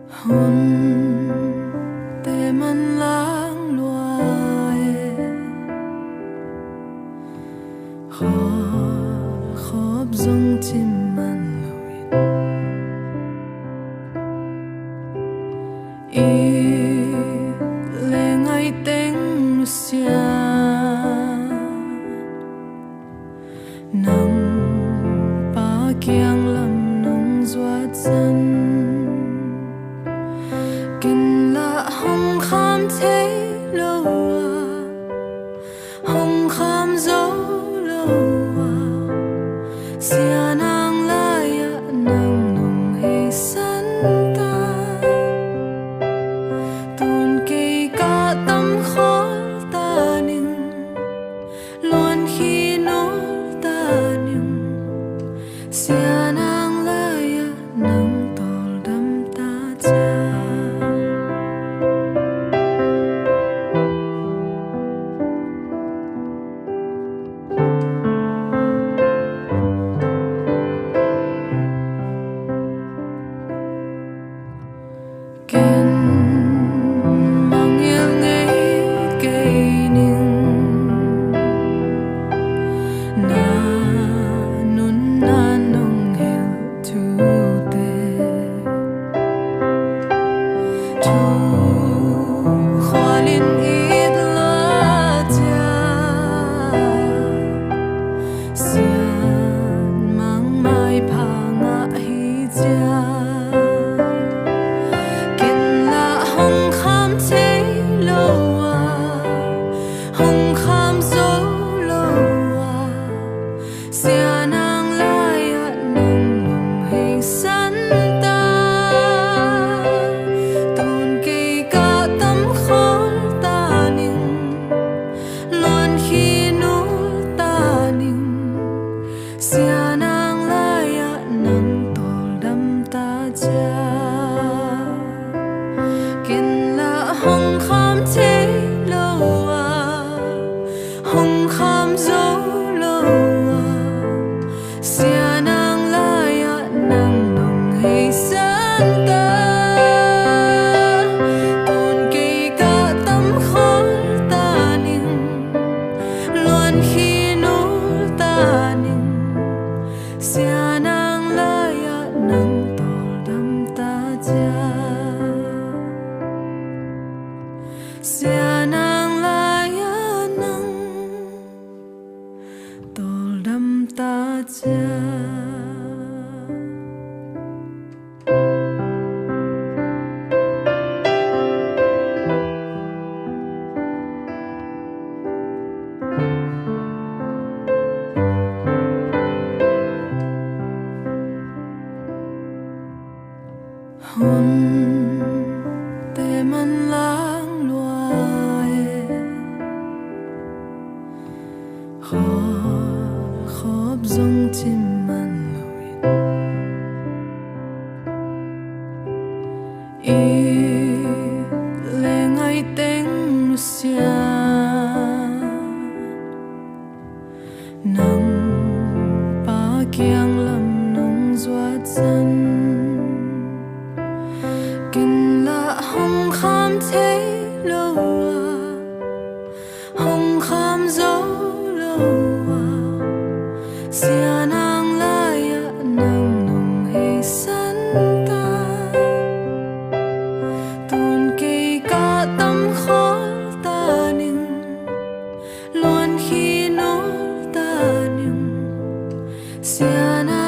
hôn tê man lãng loài khó khóc dòng chim man lùi y lệ ngày tiếng xia nắng ba kiang lâm nông doa chân kinh là hồng kham thế lâu hồng kham dấu lâu xia nàng lại nàng nồng hay sân ta tuôn cây cả tâm khó ta nhưng luôn khi nỗi ta nhưng xia nàng lại nàng tol đắm ta cha xia nàng lại nàng tol đắm ta cha hôn tê man lãng loài khó khóc dòng chim man lùi y lệ ngày tiếng xia nắng ba kiang lâm nông doa chân kinh là hồng kham thế lâu hồng kham dấu lâu xia nàng lại nàng nồng hay sân ta tuôn cây cả tâm khó ta nhưng luôn khi nỗi ta nhưng xia nàng